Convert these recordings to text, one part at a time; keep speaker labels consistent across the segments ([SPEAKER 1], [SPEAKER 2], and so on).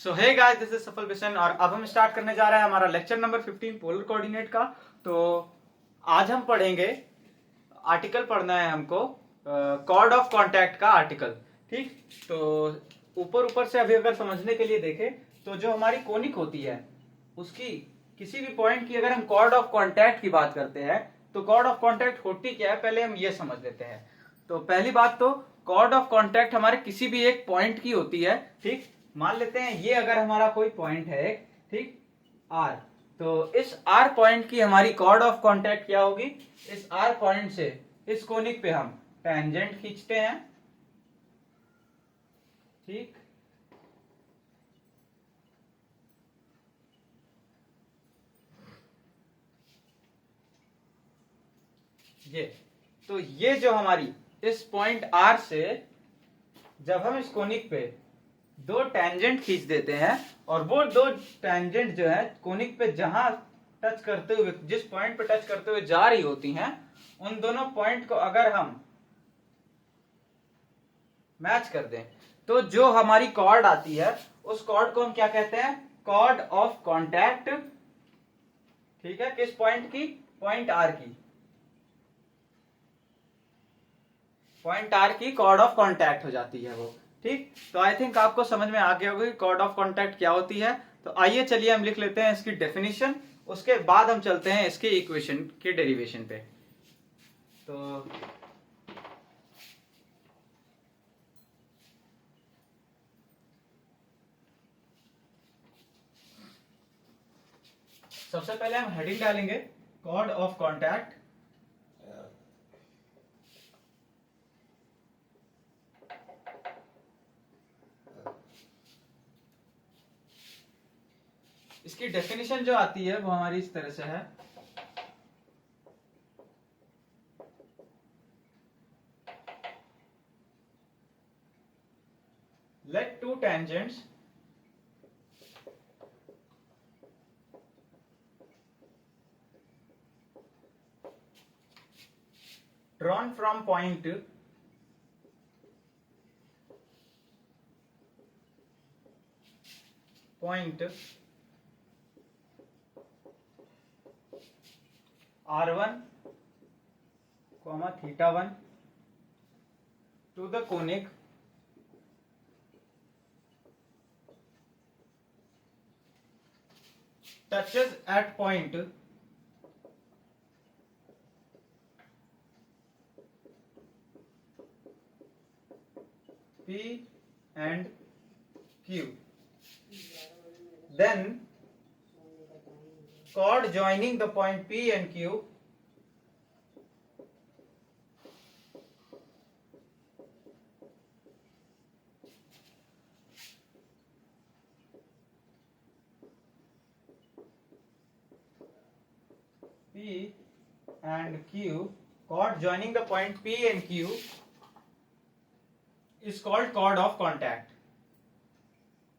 [SPEAKER 1] So hey guys, this is Safal Bishan और अब हम स्टार्ट करने जा रहे हैं हमारा लेक्चर नंबर 15 पोलर कोऑर्डिनेट का। तो आज हम पढ़ेंगे, आर्टिकल पढ़ना है हमको, कॉर्ड ऑफ कांटेक्ट का आर्टिकल। ठीक, तो ऊपर ऊपर से अभी अगर समझने के लिए देखें तो जो हमारी कोनिक होती है उसकी किसी भी पॉइंट की अगर हम कॉर्ड ऑफ कांटेक्ट की बात करते हैं तो कॉर्ड ऑफ कांटेक्ट होती क्या है पहले हम ये समझ लेते हैं। तो पहली बात तो कॉर्ड ऑफ कांटेक्ट हमारे किसी भी एक पॉइंट की होती है। ठीक, मान लेते हैं ये अगर हमारा कोई पॉइंट है एक, ठीक, आर, तो इस आर पॉइंट की हमारी कॉर्ड ऑफ कांटेक्ट क्या होगी। इस आर पॉइंट से इस कोनिक पे हम टेंजेंट खींचते हैं। ठीक, ये जो हमारी इस पॉइंट आर से जब हम इस कोनिक पे दो टेंजेंट खींच देते हैं और वो दो टेंजेंट जो है कोनिक पे जहां टच करते हुए, जिस पॉइंट पे टच करते हुए जा रही होती हैं, उन दोनों पॉइंट को अगर हम मैच कर दें तो जो हमारी कॉर्ड आती है उस कॉर्ड को हम क्या कहते हैं, कॉर्ड ऑफ कांटेक्ट। ठीक है, किस पॉइंट की, पॉइंट आर की, पॉइंट आर की कॉर्ड ऑफ कांटेक्ट हो जाती है वो। ठीक, तो आई थिंक आपको समझ में आ गया होगा कि कॉर्ड ऑफ कांटेक्ट क्या होती है। तो आइए चलिए हम लिख लेते हैं इसकी डेफिनेशन, उसके बाद हम चलते हैं इसके इक्वेशन के डेरिवेशन पे। तो सबसे पहले हम हेडिंग डालेंगे कॉर्ड ऑफ कांटेक्ट। इसकी डेफिनेशन जो आती है वो हमारी इस तरह से है, let two tangents drawn from point r1 theta 1 to the conic touches at point P and Q. Then chord joining the point P and Q P and Q, chord joining the point P and Q is called chord of contact.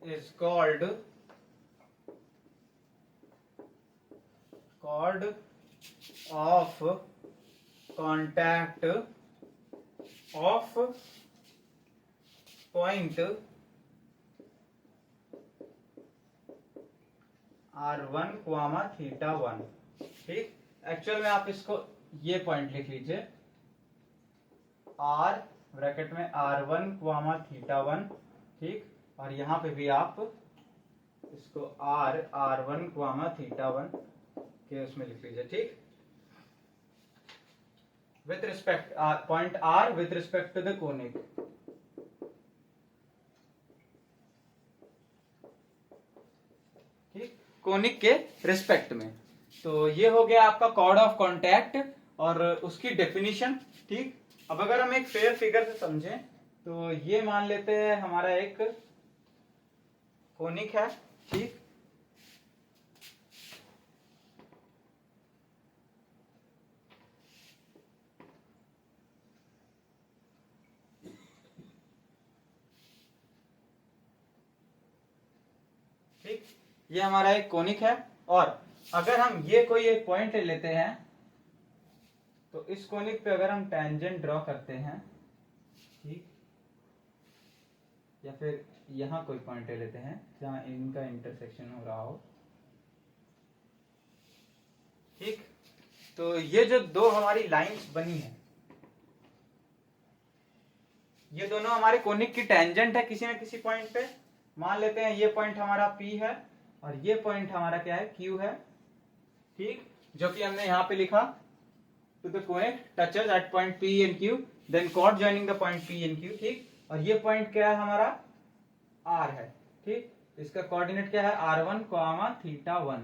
[SPEAKER 1] Is called chord of contact of point r1 theta 1। ठीक, actual में आप इसको ये point लिख लीजिए, r bracket में r1 theta 1। ठीक, और यहां पे भी आप इसको r1 थीटा 1 के उसमें लिख लीजिए। ठीक, with respect point r with respect to the conic. ठीक, कोनिक के रिस्पेक्ट में। तो ये हो गया आपका कॉर्ड ऑफ कांटेक्ट और उसकी डेफिनेशन। ठीक, अब अगर हम एक फेयर फिगर से समझें तो ये मान लेते हैं हमारा एक कोनिक है। ठीक, ठीक, ये हमारा एक कोनिक है और अगर हम ये कोई एक पॉइंट ले लेते हैं तो इस कोनिक पे अगर हम टेंजेंट ड्रॉ करते हैं, ठीक, या फिर यहाँ कोई पॉइंट ले लेते हैं जहाँ इनका इंटरसेक्शन हो रहा हो। ठीक, तो ये जो दो हमारी लाइंस बनी है, ये दोनों हमारे कोनिक की टेंजेंट है किसी न किसी पॉइंट पे। मान लेते हैं ये पॉइंट हमारा P है और ये पॉइंट हमारा क्या है, Q है। ठीक, जो कि हमने यहाँ पे लिखा, to the conic touches at point P and Q, then chord joining the point P and Q। ठीक, और ये पॉइंट क्या है हमारा, R है। ठीक, इसका कोऑर्डिनेट क्या है, R1, θ1।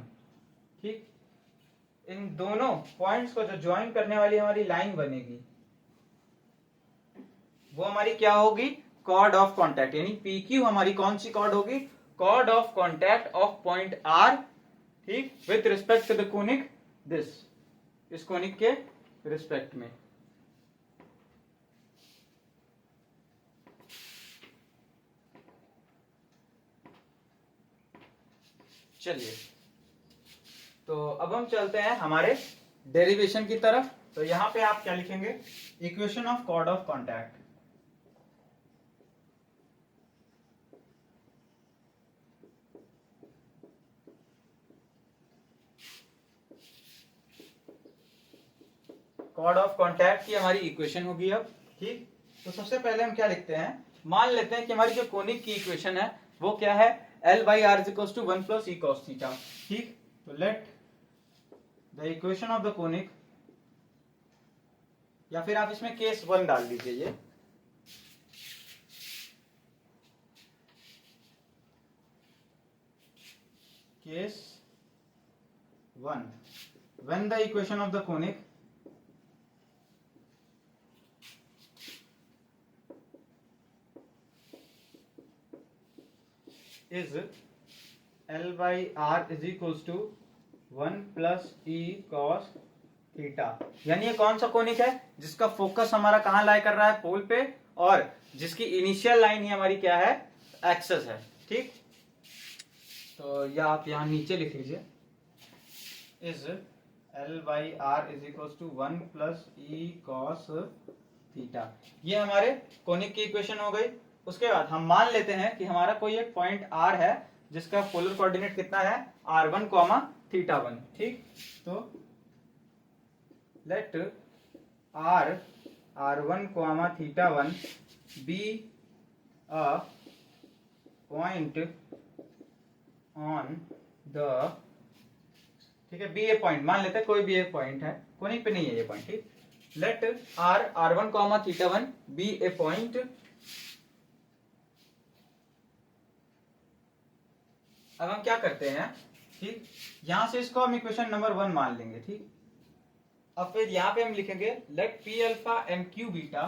[SPEAKER 1] ठीक, इन दोनों पॉइंट्स को जो ज्वाइन करने वाली हमारी लाइन बनेगी वो हमारी क्या होगी, कॉर्ड ऑफ कॉन्टैक्ट। यानी PQ हमारी कौन सी कॉर्ड होगी, chord of contact of point R। ठीक, with respect to the conic this, इस कोनिक के रिस्पेक्ट में। चलिए, तो अब हम चलते हैं हमारे डेरिवेशन की तरफ। तो यहां पे आप क्या लिखेंगे, equation of chord of contact. Chord of contact की हमारी इक्वेशन होगी अब। ठीक, तो सबसे पहले हम क्या लिखते हैं, मान लेते हैं कि हमारी जो कोनिक की इक्वेशन है वो क्या है, L by R is equals to 1 plus E cos theta। ठीक, तो let the equation of the conic, या फिर आप इसमें केस 1 डाल दीजिए, ये case 1, when the equation of the conic is L by R is equals to 1 plus E cos theta. यानी ये कौन सा कोनिक है जिसका फोकस हमारा कहां लाई कर रहा है, पोल पे, और जिसकी इनिशियल लाइन ही हमारी क्या है, एक्सेस है। ठीक, तो या आप यहां नीचे लिख लीजिए, is L by R is equals to 1 plus E cos theta. ये हमारे कोनिक की इक्वेशन हो गई। उसके बाद हम मान लेते हैं कि हमारा कोई एक पॉइंट R है जिसका पोलर कोऑर्डिनेट कितना है, R1, θ1। ठीक, तो let R1, θ1 be a point on the, ठीक है, बी ए पॉइंट मान लेते हैं, कोई भी एक पॉइंट है, कोनिक पे नहीं है ये पॉइंट। ठीक, लेट R1, θ1 बी ए पॉइंट। अब हम क्या करते हैं, ठीक, यहां से इसको हम इक्वेशन नंबर 1 मान लेंगे। ठीक, अब फिर यहां पे हम लिखेंगे let P alpha and Q beta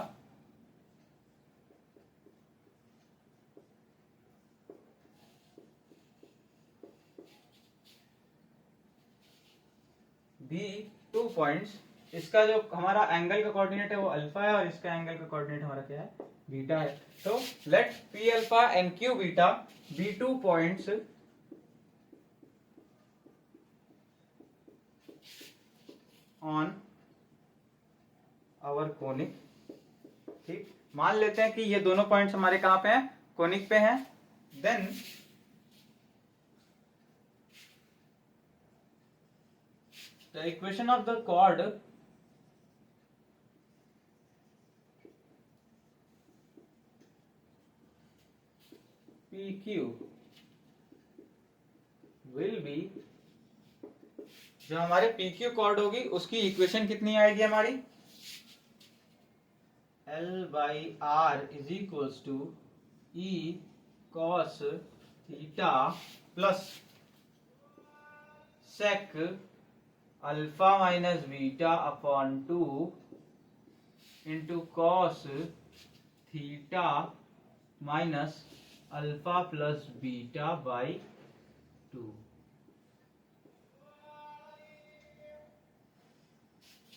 [SPEAKER 1] be 2 points. इसका जो हमारा एंगल का कोऑर्डिनेट है वो अल्फा है और इसका एंगल का कोऑर्डिनेट हमारा क्या है, बीटा है। तो let P alpha and Q beta be 2 points on our conic. ठीक, मान लेते हैं कि ये दोनों पॉइंट्स हमारे कहां पे हैं, कोनिक पे हैं। Then the equation of the chord PQ will be, जो हमारे PQ कॉर्ड होगी उसकी इक्वेशन कितनी आएगी हमारी, L by R is equals to E cos theta plus sec alpha minus beta upon 2 into cos theta minus alpha plus beta by 2।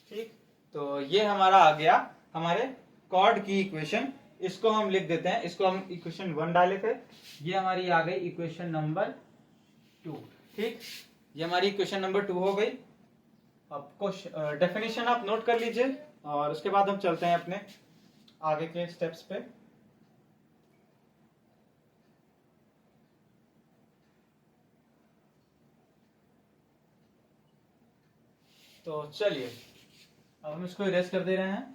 [SPEAKER 1] ठीक, तो ये हमारा आ गया हमारे कॉर्ड की इक्वेशन। इसको हम लिख देते हैं, इसको हम इक्वेशन 1 डाले थे, ये हमारी आ गई इक्वेशन नंबर 2। ठीक, ये हमारी इक्वेशन नंबर 2 हो गई। अब कुछ डेफिनेशन आप नोट कर लीजिए और उसके बाद हम चलते हैं अपने आगे के स्टेप्स पे। तो चलिए अब हम इसको इरेज कर दे रहे हैं।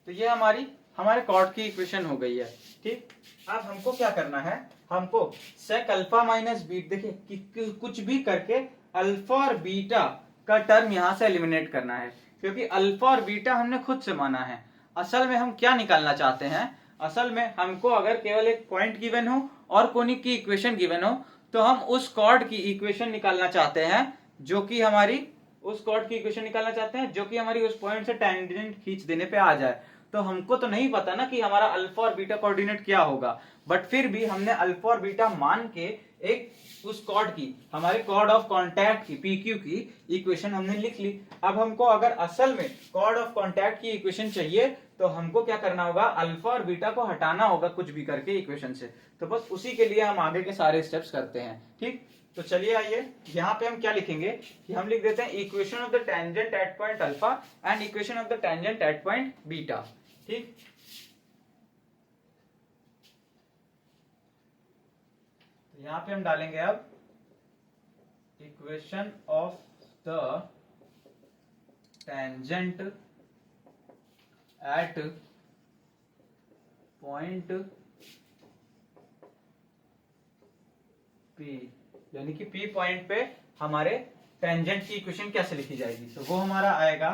[SPEAKER 1] तो ये हमारे कॉर्ड की इक्वेशन हो गई है। ठीक, अब हमको क्या करना है, हमको सेक अल्फा माइनस बीट, देखिए कि कुछ भी करके अल्फा और बीटा का टर्म यहां से एलिमिनेट करना है, क्योंकि अल्फा और बीटा हमने खुद से माना है। असल में हम क्या निकालना चाहते हैं, असल में हमको अगर केवल एक पॉइंट गिवन हो और कोनिक की इक्वेशन गिवन हो तो हम उस कॉर्ड की इक्वेशन निकालना चाहते हैं जो कि हमारी उस कॉर्ड की इक्वेशन निकालना चाहते हैं जो कि हमारी उस पॉइंट से टेंजेंट खींच देने पे आ जाए। तो हमको तो नहीं पता ना कि हमारा अल्फा और बीटा कोऑर्डिनेट क्या होगा, बट फिर भी हमने अल्फा और बीटा मान के एक उस कॉर्ड की, हमारे कॉर्ड ऑफ कांटेक्ट की, पीक्यू की इक्वेशन हमने लिख ली। अब हमको अगर असल में कॉर्ड ऑफ कांटेक्ट की इक्वेशन चाहिए तो हमको क्या करना होगा, अल्फा और बीटा को हटाना होगा कुछ भी करके इक्वेशन से। तो बस उसी के लिए हम आगे के सारे स्टेप्स करते हैं। ठीक, तो चलिए आइए यहाँ पे हम क्या लिखेंगे कि हम लिख देते हैं equation of the tangent at point alpha and equation of the tangent at point beta. ठीक, तो यहां पे हम डालेंगे अब equation of the tangent at point P, यानी कि पी पॉइंट पे हमारे टेंजेंट की इक्वेशन कैसे लिखी जाएगी। तो वो हमारा आएगा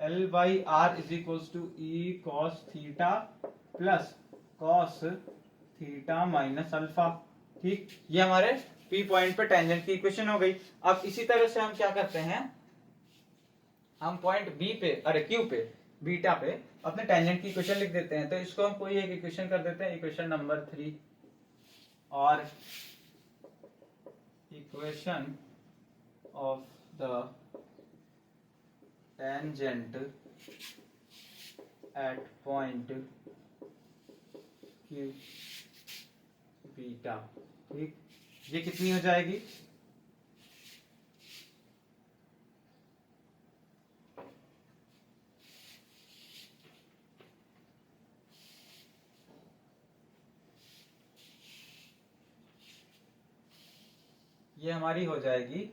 [SPEAKER 1] L by are is equals to e cos theta plus cos theta minus alpha. ठीक, ये हमारे P पॉइंट पे टेंजेंट की इक्वेशन हो गई। अब इसी तरह से हम क्या करते हैं, हम पॉइंट B पे, अरे Q पे, बीटा पे अपने टेंजेंट की इक्वेशन लिख देते हैं। तो इसको हम कोई एक इक्वेशन कर देते हैं, इक्वेशन नंबर 3, और equation of the tangent at point Q beta. ठीक, ये कितनी हो जाएगी, ये हमारी हो जाएगी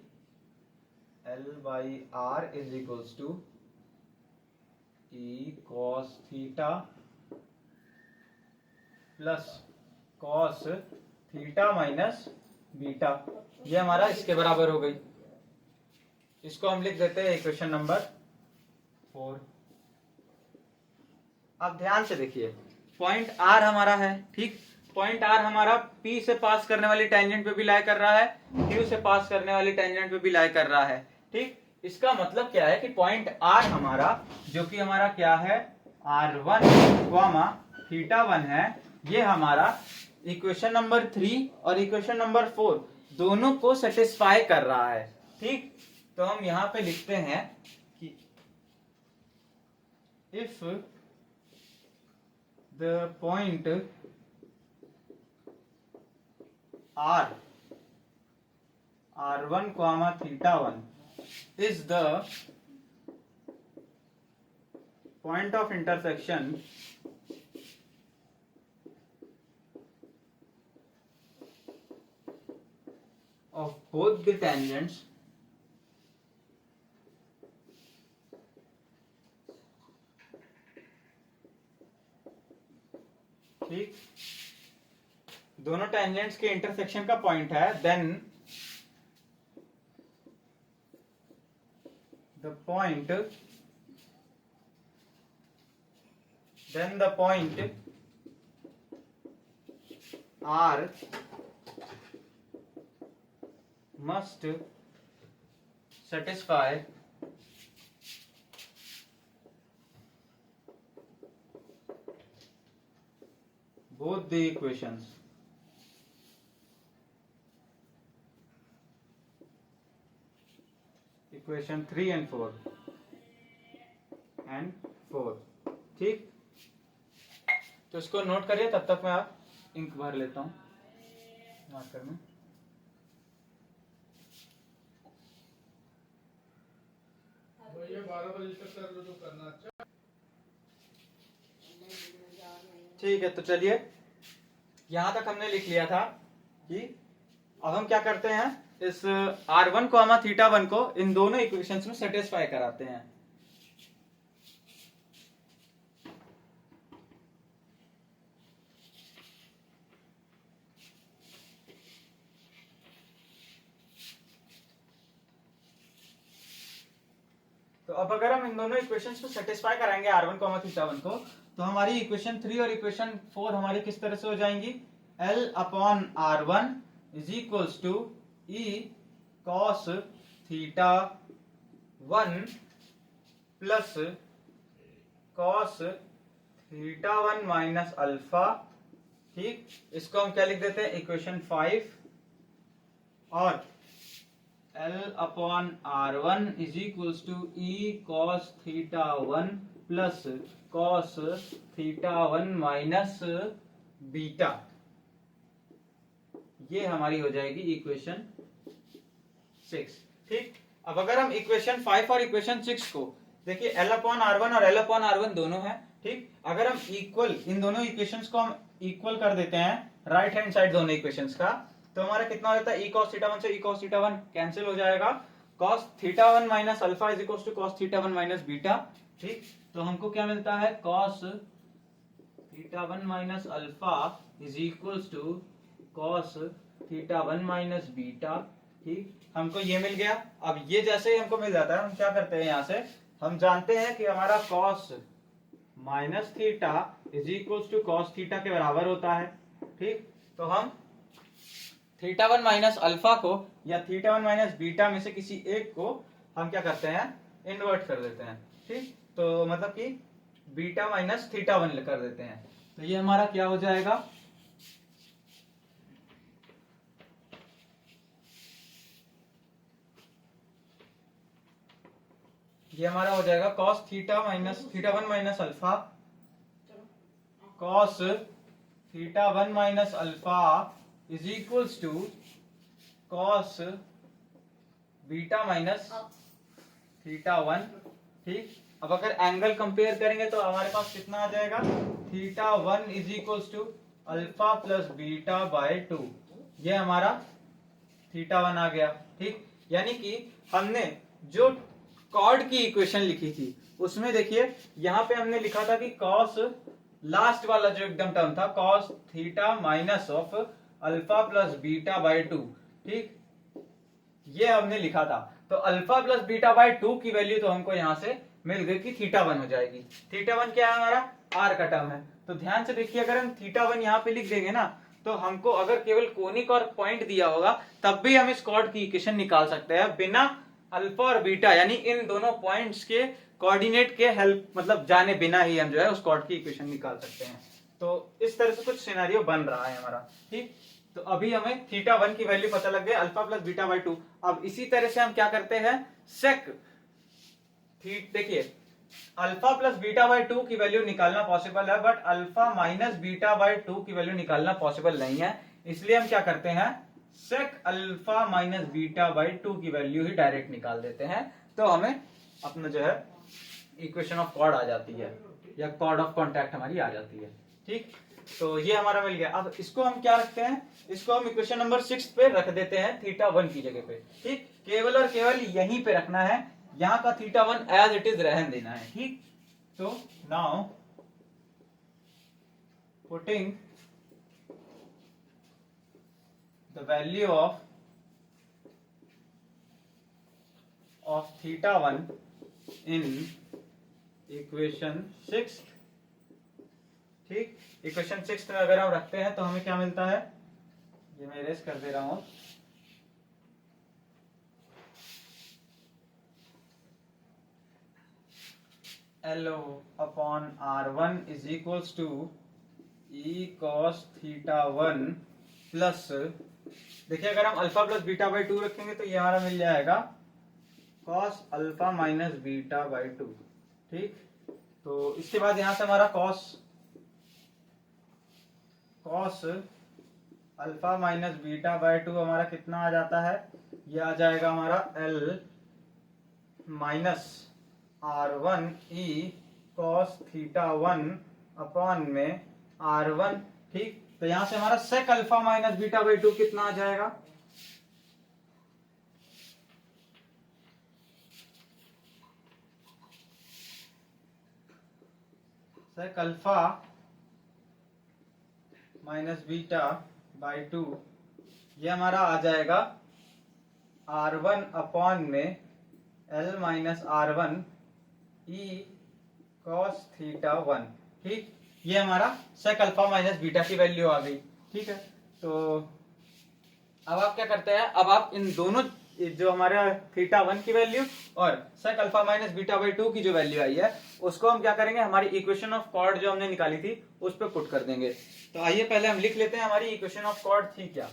[SPEAKER 1] L by are is equals to e cos theta plus cos theta minus beta. ये हमारा इसके बराबर हो गई। इसको हम लिख देते हैं इक्वेशन नंबर 4। अब ध्यान से देखिए, पॉइंट आर हमारा है। ठीक, पॉइंट आर हमारा P से पास करने वाली टेंजेंट पे भी लाई कर रहा है, Q से पास करने वाली टेंजेंट पे भी लाई कर रहा है। ठीक, इसका मतलब क्या है कि पॉइंट आर हमारा, जो कि हमारा क्या है, R1 थीटा 1 है, ये हमारा इक्वेशन नंबर 3 और इक्वेशन नंबर 4 दोनों को सेटिस्फाई कर रहा है। ठीक, तो हम यहां पे लिखते हैं कि if the point r1 comma theta 1 is the point of intersection of both the tangents ठीक, दोनों टेंजेंट्स के इंटरसेक्शन का पॉइंट है, then the point R must satisfy both the equations equation 3 and 4 ठीक, तो इसको नोट करिए, तब तक मैं इंक भर लेता हूं मार्कर में।
[SPEAKER 2] ये 12 रजिस्टर कर लो जो करना। अच्छा
[SPEAKER 1] ठीक है, तो चलिए यहां तक हमने लिख लिया था कि अब हम क्या करते हैं, इस r1 को θ1 को इन दोनों इक्वेशंस में सेटिस्फाई कराते हैं। तो अब अगर हम इन दोनों इक्वेशंस को सेटिस्फाई कराएंगे r1 θ1 को, तो हमारी इक्वेशन 3 और इक्वेशन 4 हमारी किस तरह से हो जाएंगी, L/r1 is equals to E cos θ1 plus cos θ1 minus alpha. ठीक, इसको हम क्या लिख देते हैं, इक्वेशन 5। और L/r1 is equals to E cos θ1 plus cos θ1 minus beta. ये हमारी हो जाएगी इक्वेशन 6। ठीक, अब अगर हम इक्वेशन 5 और इक्वेशन 6 को देखिए, L/r1 और L/r1 दोनों है। ठीक, अगर हम इक्वल इन दोनों इक्वेशंस को हम इक्वल कर देते हैं राइट हैंड साइड दोनों इक्वेशंस का, तो हमारा कितना हो जाता है, E cos θ1 से E cos θ1 कैंसिल हो जाएगा, cos θ1 minus alpha is equal to cos θ1 minus beta. ठीक, तो हमको क्या मिलता है, cos θ1 minus alpha is equal to cos θ1 minus beta. ठीक, हमको ये मिल गया। अब ये जैसे ही हमको मिल जाता है, हम क्या करते हैं, यहां से हम जानते हैं कि हमारा cos minus theta is equal to cos theta के बराबर होता है। ठीक, तो हम θ1 माइनस अल्फा को या θ1 माइनस बीटा में से किसी एक को हम क्या करते हैं, इन्वर्ट कर देते हैं। ठीक, तो मतलब कि बीटा माइनस θ1 कर देते हैं, तो ये हमारा क्या हो जाएगा, ये हमारा हो जाएगा cos θ1 minus alpha, cos θ1 minus alpha is equals to cos beta minus θ1। ठीक, अब अगर एंगल कंपेयर करेंगे तो हमारे पास कितना आ जाएगा, θ1 is equals to alpha plus beta by 2। ये हमारा θ1 आ गया। ठीक, यानी कि हमने जो कॉर्ड की इक्वेशन लिखी थी उसमें देखिए यहां पे हमने लिखा था कि cos, लास्ट वाला जो एकदम टर्म था, cos theta minus of alpha plus beta by 2। ठीक, ये हमने लिखा था। तो अल्फा प्लस बीटा बाय 2 की वैल्यू तो हमको यहां से मिल गई कि θ1 हो जाएगी। θ1 क्या है, हमारा r का टर्म है। तो ध्यान से देखिए, अगर हम θ1 यहाँ पे लिख देंगे ना, तो हमको अगर केवल कोनिक और पॉइंट दिया होगा तब भी हम इस कॉर्ड की इक्वेशन निकाल सकते हैं बिना अल्फा और बीटा यानी इन दोनों पॉइंट्स के कोऑर्डिनेट के हेल्प मतलब जाने बिना ही हम जो है उस कॉर्ड की इक्वेशन निकाल सकते हैं। तो इस तरह से कुछ सिनेरियो बन रहा है हमारा। ठीक, तो अभी हमें θ1 की वैल्यू पता लग गई, अल्फा प्लस बीटा बाय 2। अब इसी तरह से हम क्या करते हैं, सेक देखिए अल्फा प्लस बीटा बाय 2 की वैल्यू निकालना पॉसिबल है, but alpha minus beta by 2 की वैल्यू निकालना पॉसिबल नहीं है। इसलिए हम क्या करते हैं, sec alpha minus beta by 2 की वैल्यू ही डायरेक्ट निकाल देते हैं, तो हमें अपना जो है इक्वेशन ऑफ कॉर्ड आ जाती है या कॉर्ड ऑफ कॉन्टैक्ट हमारी आ जाती है। ठीक, तो ये हमारा मिल गया। अब इसको हम क्या रखते हैं, इसको हम इक्वेशन नंबर 6 पे रख देते हैं θ1 की जगह पे। ठीक, केवल और केवल यहीं पे रखना है, यहाँ का θ1 एज इट इज रहने देना है। ठीक, तो now putting the value of θ1 in equation 6। ठीक, इक्वेशन 6 में अगर हम रखते हैं तो हमें क्या मिलता है, ये मैं इरेज कर दे रहा हूं, L/r1 is equals to E cos θ1 plus, देखिए अगर हम अल्फा प्लस बीटा बाई 2 रखेंगे तो ये हमारा मिल जाएगा cos alpha minus beta by 2। ठीक, तो इसके बाद यहां से हमारा cos alpha minus beta by 2 हमारा कितना आ जाता है, ये आ जाएगा हमारा L minus R1 E cos theta 1 upon में R1, ठीक। तो यहां से हमारा sec alpha minus beta by 2 कितना आ जाएगा? sec alpha minus beta by 2, ये हमारा आ जाएगा R1 अपॉन में L minus R1 E cos theta 1, ठीक। ये हमारा sec अल्फा माइनस बीटा की वैल्यू आ गई, ठीक है। तो अब आप क्या करते हैं, अब आप इन दोनों जो हमारा थीटा 1 की वैल्यू और sec alpha minus beta by 2 की जो वैल्यू आई है उसको हम क्या करेंगे, हमारी इक्वेशन ऑफ कॉर्ड जो हमने निकाली थी उस पर पुट कर देंगे। तो आइए पहले हम लिख लेते हैं हमारी इक्वेशन ऑफ कॉर्ड थी क्या।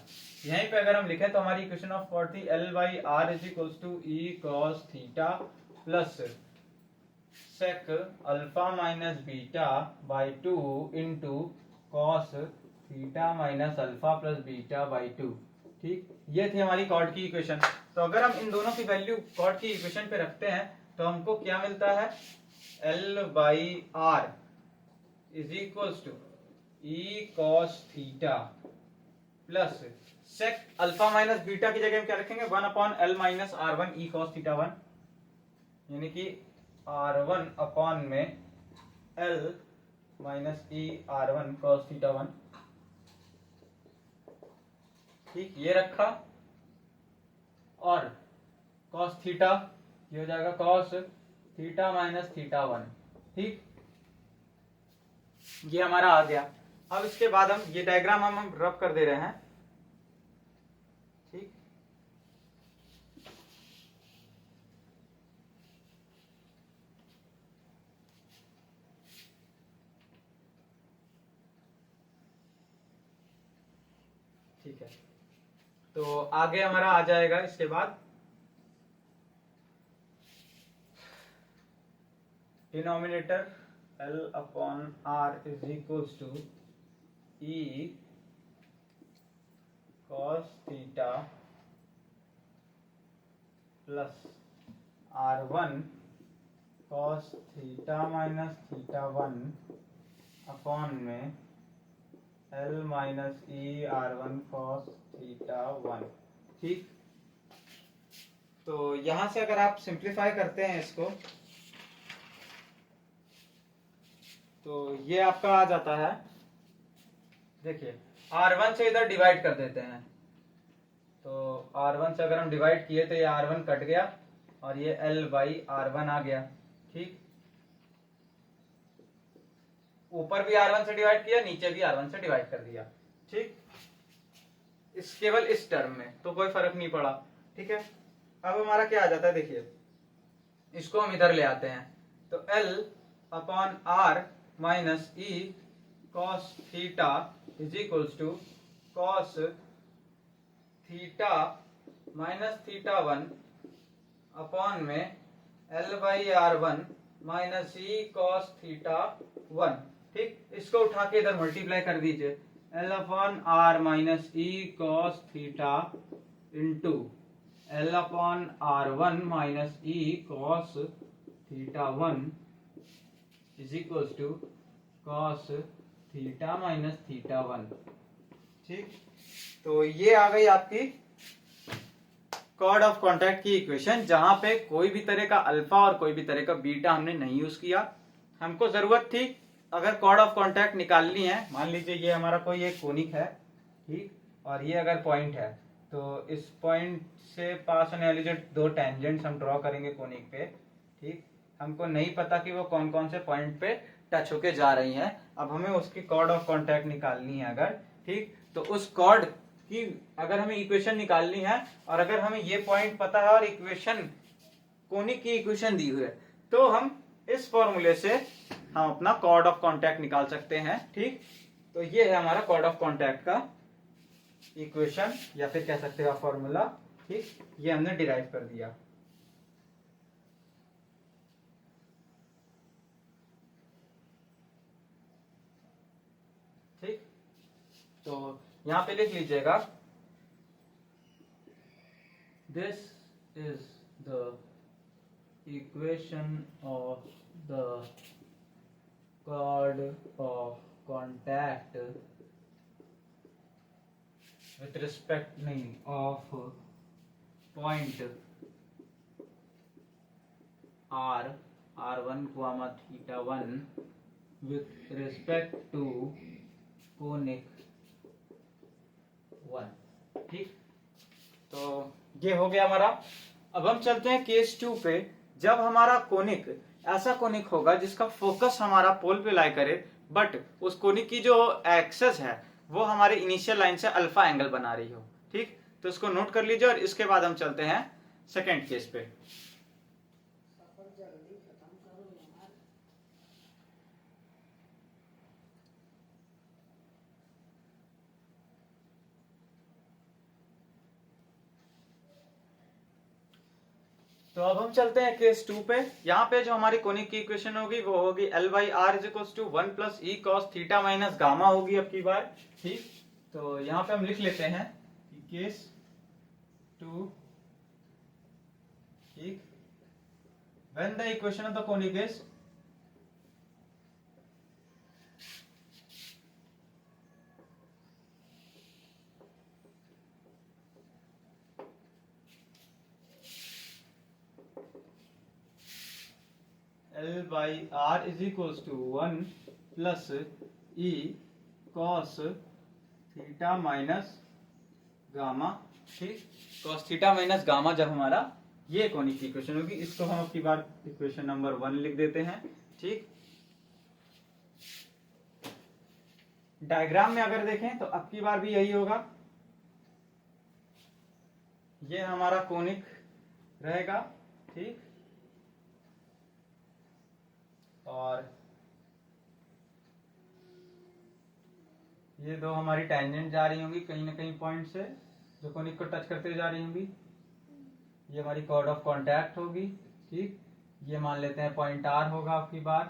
[SPEAKER 1] यहीं पे अगर हम लिखें तो हमारी इक्वेशन ऑफ कॉर्ड थी L by are is equals to e cos theta plus sec alpha minus beta by 2 into cos theta minus alpha plus beta by 2, ठीक। ये थी हमारी कॉर्ड की इक्वेशन। तो अगर हम इन दोनों की वैल्यू कॉर्ड की इक्वेशन पे रखते हैं तो हमको क्या मिलता है, L by are is equals to e cos theta plus sec alpha minus beta की जगह हम क्या रखेंगे, 1 upon L minus r one e cos theta 1, यानी कि R1 अपॉन में L minus e R1 cos theta 1, ठीक। ये रखा और cos थीटा ये हो जाएगा cos थीटा माइनस थीटा 1, ठीक। ये हमारा आ गया। अब इसके बाद हम ये डायग्राम हम रब कर दे रहे हैं, ठीक। ठीक है, तो आगे हमारा आ जाएगा इसके बाद denominator L upon R is equals to E cos theta plus R1 cos theta minus theta 1 upon में L minus e R1 cos theta 1, ठीक। तो यहां से अगर आप सिंप्लीफाई करते हैं इसको तो ये आपका आ जाता है, देखिए R1 से इधर डिवाइड कर देते हैं, तो R1 से अगर हम डिवाइड किए तो ये R1 कट गया और ये L बाई R1 आ गया, ठीक। ऊपर भी R1 से डिवाइड किया, नीचे भी R1 से डिवाइड कर दिया, ठीक। इस केवल इस टर्म में तो कोई फर्क नहीं पड़ा, ठीक है। अब हमारा क्या आ जाता है, देखिए इसको हम इधर ले आते हैं, तो L upon R minus e cos theta is equals to cos theta minus theta 1 upon में L by R1 minus e cos theta 1, ठीक। इसको उठा के इधर मल्टीप्लाई कर दीजिए, L upon R minus e cos theta into L upon R1 minus e cos theta 1 is equals to cos theta minus theta 1, ठीक। तो ये आ गई आपकी कॉर्ड ऑफ कॉन्टैक्ट की इक्वेशन, जहां पे कोई भी तरह का अल्फा और कोई भी तरह का बीटा हमने नहीं यूज किया। हमको जरूरत थी अगर कॉर्ड ऑफ कॉन्टैक्ट निकालनी है, मान लीजिए ये हमारा कोई एक कोनिक है, ठीक, और ये अगर पॉइंट है तो इस पॉइंट से पास होने वाली जो दो टेंजेंट्स हम ड्रॉ करेंगे कोनिक पे, ठीक। हमको नहीं पता कि वो कौन कौन से पॉइंट पे टच होके जा रही हैं, अब हमें उसकी कॉर्ड ऑफ कॉन्टैक्ट निकालनी है अगर, ठीक। तो उस कॉर्ड की अगर हमें इक्वेशन निकालनी है और अगर हमें ये पॉइंट पता है और इक्वेशन कोनिक की इक्वेशन दी हुई है तो हम इस फॉर्मूले से हम अपना कॉर्ड ऑफ कॉन्टैक्ट निकाल सकते हैं, ठीक। तो ये है हमारा कॉर्ड ऑफ कॉन्टैक्ट का इक्वेशन या फिर कह सकते हो फॉर्मूला, ठीक। ये हमने डिराइव कर दिया, ठीक। तो यहां पे लिख लीजिएगा this is the equation of the chord of contact with respect नहीं of point r r1 comma theta 1 with respect to conic 1। ठीक, तो ये हो गया हमारा। अब हम चलते हैं केस 2 पे। जब हमारा कोनिक ऐसा कोनिक होगा जिसका फोकस हमारा पोल पे लाई करे, बट उस कोनिक की जो एक्सेस है वो हमारे इनिशियल लाइन से अल्फा एंगल बना रही हो। ठीक, तो इसको नोट कर लीजिए और इसके बाद हम चलते हैं सेकेंड केस पे। तो अब हम चलते हैं केस 2 पे। यहाँ पे जो हमारी कोनिक की इक्वेशन होगी वो होगी L by are is equal to 1 plus e cos theta minus gamma होगी अब की बार। ठीक, तो यहाँ पे हम लिख लेते हैं कि केस 2, ठीक, when the equation of the conic is L by are is equal to 1 plus e cos theta minus gamma. ठीक, कॉस थीटा माइनस गामा जब हमारा ये कोनिक की इक्वेशन होगी, इसको हम अपनी बार इक्वेशन नंबर 1 लिख देते हैं। ठीक, डायग्राम में अगर देखें तो अब की बार भी यही होगा। ये हमारा कोनिक रहेगा। ठीक, और ये दो हमारी टेंजेंट जा रही होंगी कहीं ना कहीं पॉइंट से जो कोनिक को टच करते जा रही होंगी। ये हमारी कॉर्ड ऑफ कांटेक्ट होगी। ठीक, ये मान लेते हैं पॉइंट आर होगा आपकी बार,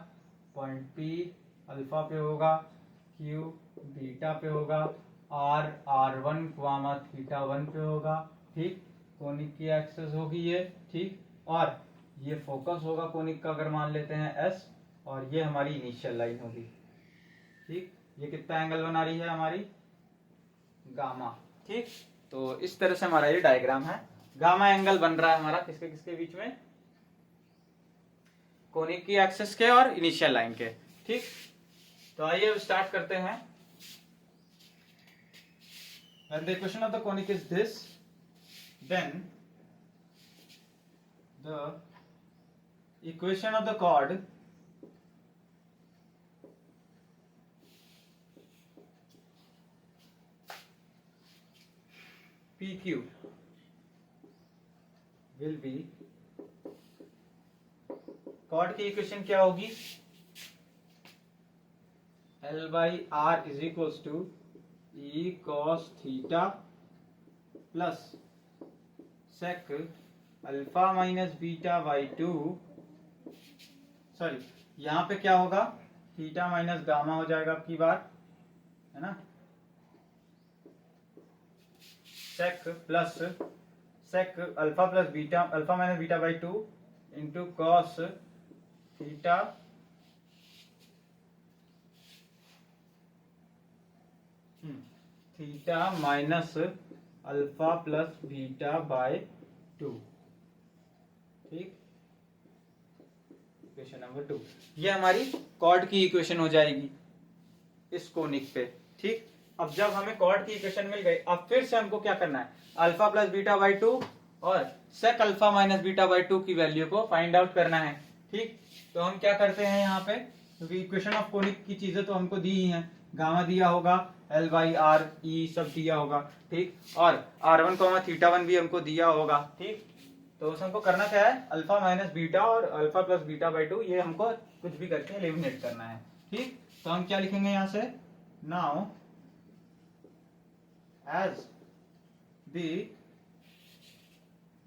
[SPEAKER 1] पॉइंट पी अल्फा पे होगा, क्यू बीटा पे होगा, आर r1 क्वामा थीटा 1 पे होगा। ठीक, कोनिक की एक्सेस होगी ये। ठीक, और ये फोकस होगा कोनिक का अगर मान लेते हैं एस, और ये हमारी इनिशियल लाइन होगी। ठीक, ये कितना एंगल बना रही है हमारी गामा। ठीक, तो इस तरह से हमारा ये डायग्राम है। गामा एंगल बन रहा है हमारा किसके किसके बीच में, कोनिक की एक्सिस के और इनिशियल लाइन के। ठीक, तो आइए अब स्टार्ट करते हैं। When the equation of the conic is this, then the equation of the chord PQ will be, chord की इक्वेशन क्या होगी, L by are is equal to e cos theta plus sec alpha minus beta by 2, sorry यहां पे क्या होगा, theta minus gamma हो जाएगा आपकी बार, है ना, sec plus sec alpha plus beta, alpha minus beta by 2 into cos theta theta minus alpha plus beta by 2। ठीक, इक्वेशन नंबर 2 ये हमारी कॉर्ड की इक्वेशन हो जाएगी इस कोनिक पे। ठीक, अब जब हमें कॉर्ड की इक्वेशन मिल गई, अब फिर से हमको क्या करना है, अल्फा प्लस बीटा बाई 2 और sec alpha minus beta by 2 की वैल्यू को फाइंड आउट करना है। ठीक, तो हम क्या करते हैं यहाँ पे, क्योंकि इक्वेशन ऑफ कोनिक की चीजें तो हमको दी ही हैं, गामा दिया होगा, एल बाई आर ई सब दिया होगा। ठीक, और r1 कॉमा थीटा 1 भी हमको दिया होगा। ठीक, तो उस हमको करना क्या है, अल्फा माइनस बीटा और अल्फा प्लस बीटा बाई 2 ये हमको कुछ भी करके एलिमिनेट करना है। ठीक, तो हम क्या लिखेंगे यहाँ से, नाउ एज द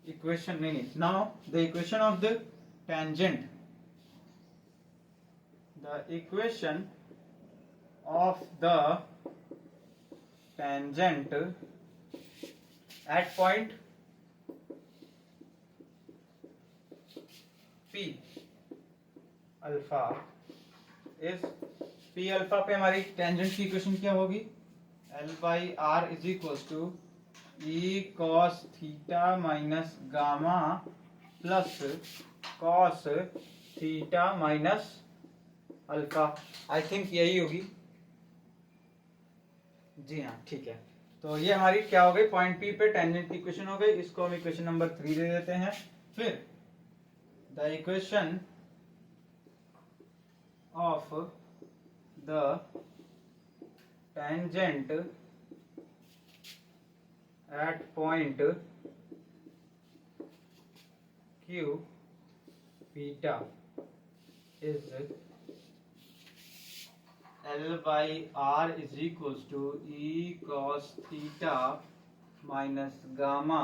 [SPEAKER 1] इक्वेशन, नहीं, now the equation of the tangent, the equation of the tangent at point P alpha is P alpha पे हमारी टेंजेंट की इक्वेशन क्या होगी, L by are is equal to e cos theta minus gamma plus cos theta minus alpha. I think यही होगी, जी हाँ ठीक है। तो ये हमारी क्या हो गई, पॉइंट पी पे टेंजेंट की इक्वेशन हो गई। इसको हम इक्वेशन नंबर 3 दे देते हैं। फिर the equation of the tangent at point Q beta is L by are is equal to e cos theta minus gamma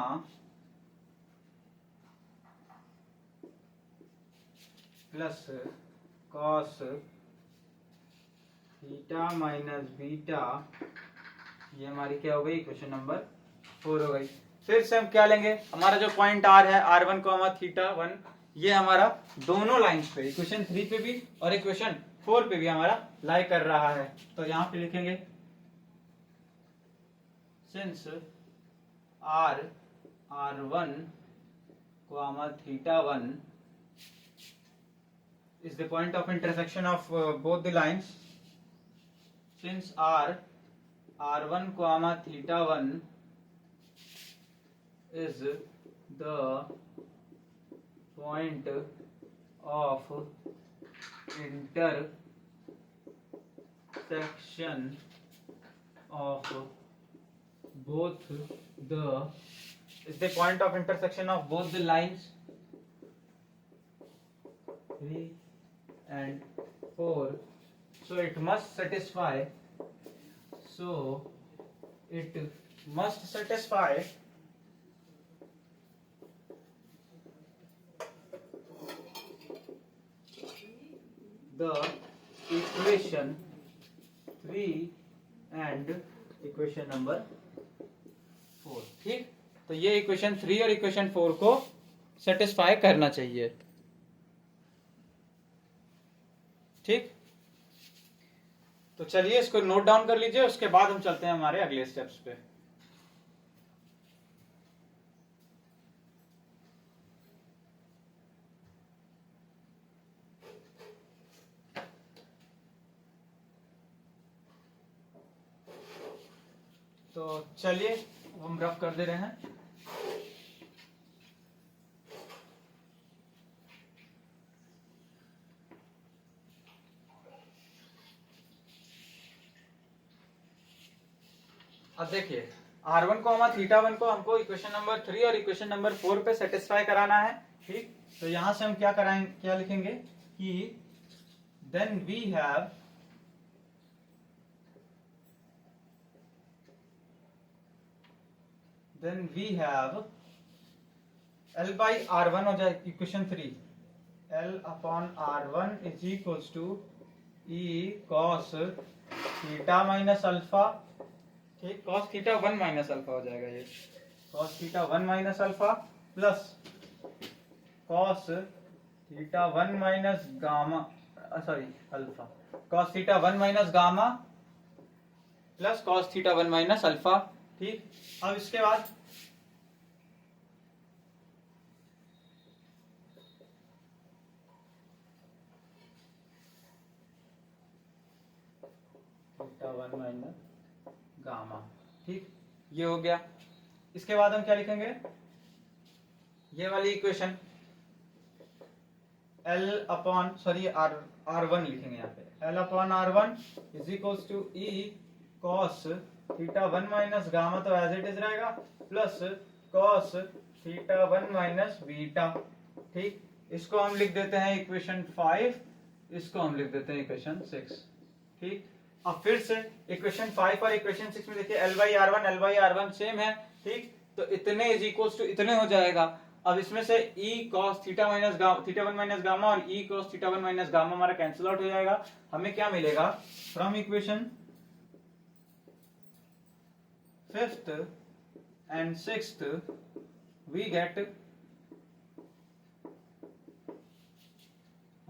[SPEAKER 1] plus cos theta minus beta. ये हमारी क्या हो गई, इक्वेशन नंबर 4 हो गई। फिर से हम क्या लेंगे, हमारा जो पॉइंट आर है r1 कॉमा थीटा 1, ये हमारा दोनों लाइंस पे इक्वेशन 3 पे भी और इक्वेशन 4 पे भी हमारा लाई कर रहा है। तो यहाँ पे लिखेंगे since r1 comma theta 1 is the point of intersection of both the lines, since r1 comma theta 1 is the point of intersection of both the is the point of intersection of both the lines 3 and 4, so it must satisfy the equation 3 and equation number 4। ठीक, तो ये equation 3 और equation 4 को satisfy करना चाहिए। ठीक, तो चलिए इसको नोट डाउन कर लीजिए, उसके बाद हम चलते हैं हमारे अगले स्टेप्स पे। तो चलिए हम रफ कर दे रहे हैं। अब देखिए r1 कॉमा थीटा 1 को हमको इक्वेशन नंबर 3 और इक्वेशन नंबर 4 पे सेटिस्फाई कराना है। ठीक, तो यहां से हम क्या कराएंगे, क्या लिखेंगे कि then we have L by R1 हो जाए equation 3, L upon R1 is equals to E cos theta minus alpha. ठीक, कॉस थीटा 1 माइनस अल्फा हो जाएगा, ये cos theta 1 minus alpha plus cos theta 1 minus gamma, sorry alpha, cos theta 1 minus gamma plus cos theta 1 minus alpha. ठीक, अब इसके बाद theta 1 minus gamma. ठीक, ये हो गया। इसके बाद हम क्या लिखेंगे, ये वाली equation L upon sorry R1 लिखेंगे यहाँ पे, L upon R1 is equals to E cos theta 1 minus gamma, तो एज इट इज रहेगा, plus cos theta 1 minus beta. ठीक, इसको हम लिख देते हैं इक्वेशन 5, इसको हम लिख देते हैं इक्वेशन 6। ठीक, अब फिर से इक्वेशन 5 और इक्वेशन 6 में देखिए L बाई R1 सेम है। ठीक, तो इतने इज इक्वल्स टू इतने हो जाएगा। अब इसमें से E cos theta 1 minus gamma और E cos theta 1 minus gamma हमारा कैंसिल आउट हो जाएगा। हमें क्या मिलेगा, from equation 5th and 6th we get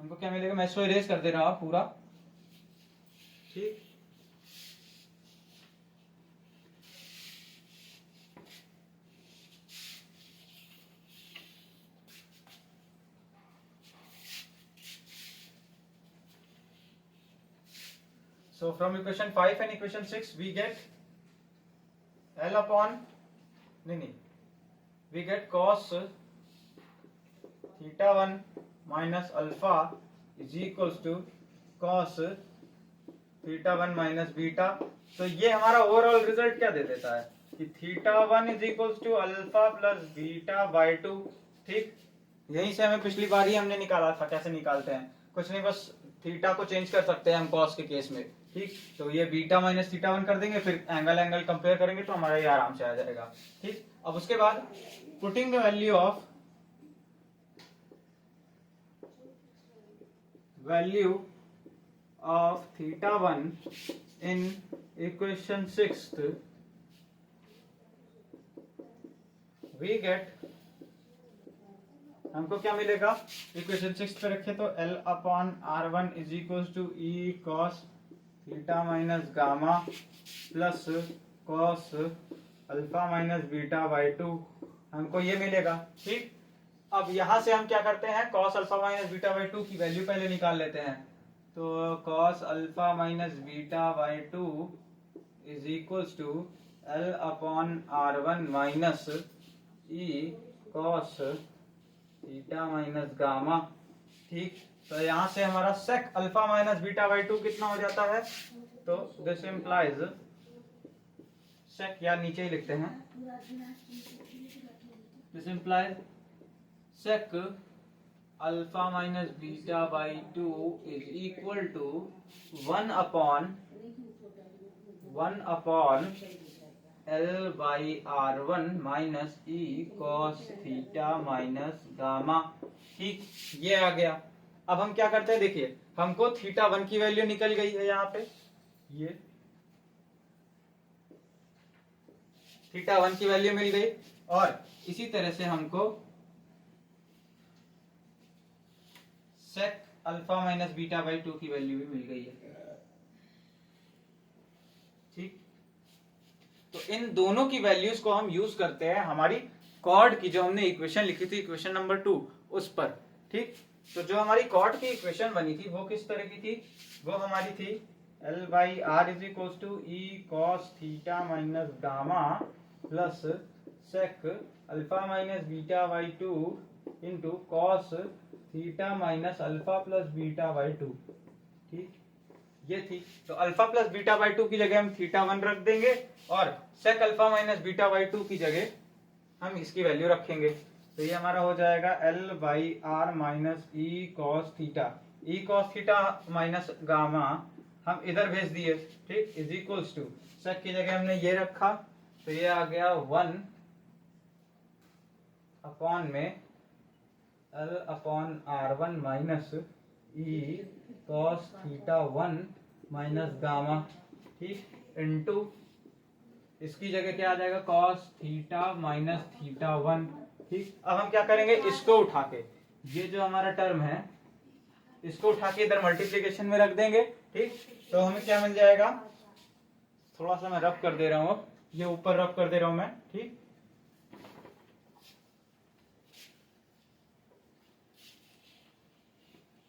[SPEAKER 1] हमको क्या मिलेगा, मैं इसको इरेज कर दे रहा हूं पूरा, ठीक। So from equation 5 and equation 6 we get L upon नहीं we get cos theta 1 minus alpha is equals to cos theta 1 minus beta. तो ये हमारा ओवरऑल रिजल्ट क्या दे देता है कि theta 1 is equals to alpha plus beta by 2, ठीक। यहीं से हमें पिछली बार ही हमने निकाला था, कैसे निकालते हैं, कुछ नहीं, बस थीटा को चेंज कर सकते हैं हम कॉस के केस में, ठीक। तो ये बीटा माइनस थीटा 1 कर देंगे, फिर एंगल कंपेयर करेंगे तो हमारा ये आराम से आ जाएगा, ठीक। अब उसके बाद putting the value of theta 1 in equation 6th we get, हमको क्या मिलेगा, इक्वेशन 6 पे रखे तो L upon R1 is equal to E cos theta minus gamma plus cos alpha minus beta by 2, हमको ये मिलेगा, ठीक। अब यहां से हम क्या करते हैं, cos alpha minus beta by 2 की वैल्यू पहले निकाल लेते हैं। तो cos alpha minus beta by 2 is equals to L upon R1 minus E cos theta minus gamma, ठीक। तो यहाँ से हमारा sec alpha minus beta by 2 कितना हो जाता है, तो दिस इम्प्लाइज sec, या नीचे ही लिखते हैं, this implies sec alpha minus beta by 2 is equal to 1 upon L by R1 minus E cos theta minus gamma, ठीक। ये आ गया। अब हम क्या करते हैं, देखिए हमको थीटा 1 की वैल्यू निकल गई है, यहाँ पे ये थीटा 1 की वैल्यू मिल गई, और इसी तरह से हमको sec alpha minus beta by 2 की वैल्यू भी मिल गई है, ठीक। तो इन दोनों की वैल्यूज को हम यूज करते हैं हमारी कॉर्ड की, जो हमने इक्वेशन लिखी थी इक्वेशन नंबर 2 उस पर, ठीक। तो जो हमारी कॉर्ड की इक्वेशन बनी थी वो किस तरह की थी, वो हमारी थी L by are is equal to E cos theta minus gamma plus sec alpha minus beta by 2 into cos theta minus alpha plus beta by 2, ठीक। ये थी, तो अल्फा प्लस बीटा बाई 2 की जगह हम थीटा 1 रख देंगे, और sec alpha minus beta by 2 की जगह हम इसकी वैल्यू रखेंगे। तो ये हमारा हो जाएगा L by R minus E cos theta minus gamma हम इधर भेज दिए, ठीक, इज इक्वल्स टू sec की जगह हमने ये रखा, तो ये आ गया 1 अपॉन में L upon R1 minus E cos theta 1 minus gamma, ठीक, इनटू इसकी जगह क्या आ जाएगा, cos थीटा माइनस थीटा 1, ठीक। अब हम क्या करेंगे, इसको उठा के, ये जो हमारा टर्म है इसको उठा के इधर मल्टीप्लिकेशन में रख देंगे, ठीक। तो हमें क्या मिल जाएगा, थोड़ा सा मैं रब कर दे रहा हूं, ये ऊपर रब कर दे रहा हूं मैं, ठीक।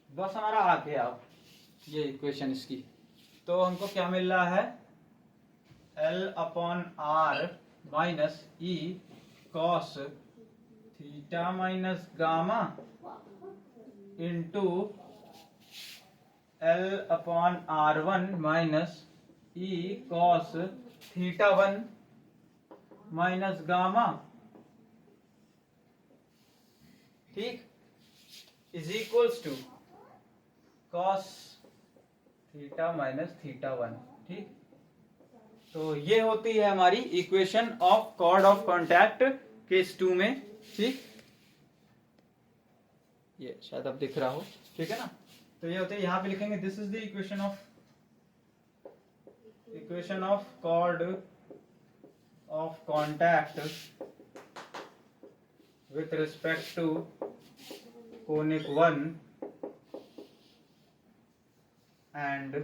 [SPEAKER 1] बस हमारा आ गया ये इक्वेशन इसकी। तो हमको क्या मिल रहा है, L upon R minus E cos theta minus gamma into L upon R1 minus E cos theta 1 minus gamma, ठीक, is equals to cos theta minus theta 1, ठीक। तो ये होती है हमारी equation of chord of contact case 2 में, ठीक। ये शायद अब दिख रहा हो, ठीक है ना। तो ये होते हैं, यहां पे लिखेंगे this is the equation of chord of contact with respect to conic 1 and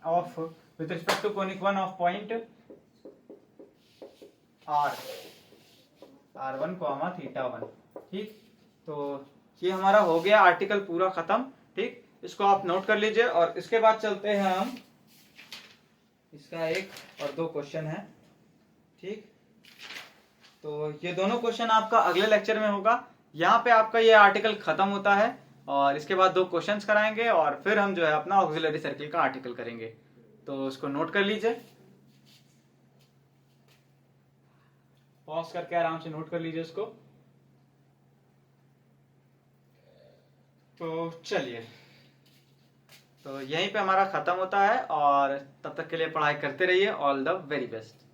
[SPEAKER 1] of with respect to conic 1 of point r1 comma theta 1। ठीक, तो ये हमारा हो गया आर्टिकल पूरा खत्म। ठीक, इसको आप नोट कर लीजिए और इसके बाद चलते हैं हम, इसका एक और दो क्वेश्चन है। ठीक, तो ये दोनों क्वेश्चन आपका अगले लेक्चर में होगा। यहाँ पे आपका ये आर्टिकल खत्म होता है और इसके बाद दो क्वेश्चंस कराएंगे और फिर हम जो है अपना ऑक्सिलरी सर्किल का आर्टिकल करेंगे। तो इसको नोट कर लीजिए, पॉज करके आराम से नोट कर लीजिए इसको। तो चलिए, तो यहीं पे हमारा खत्म होता है और तब तक के लिए पढ़ाई करते रहिए। All the very best.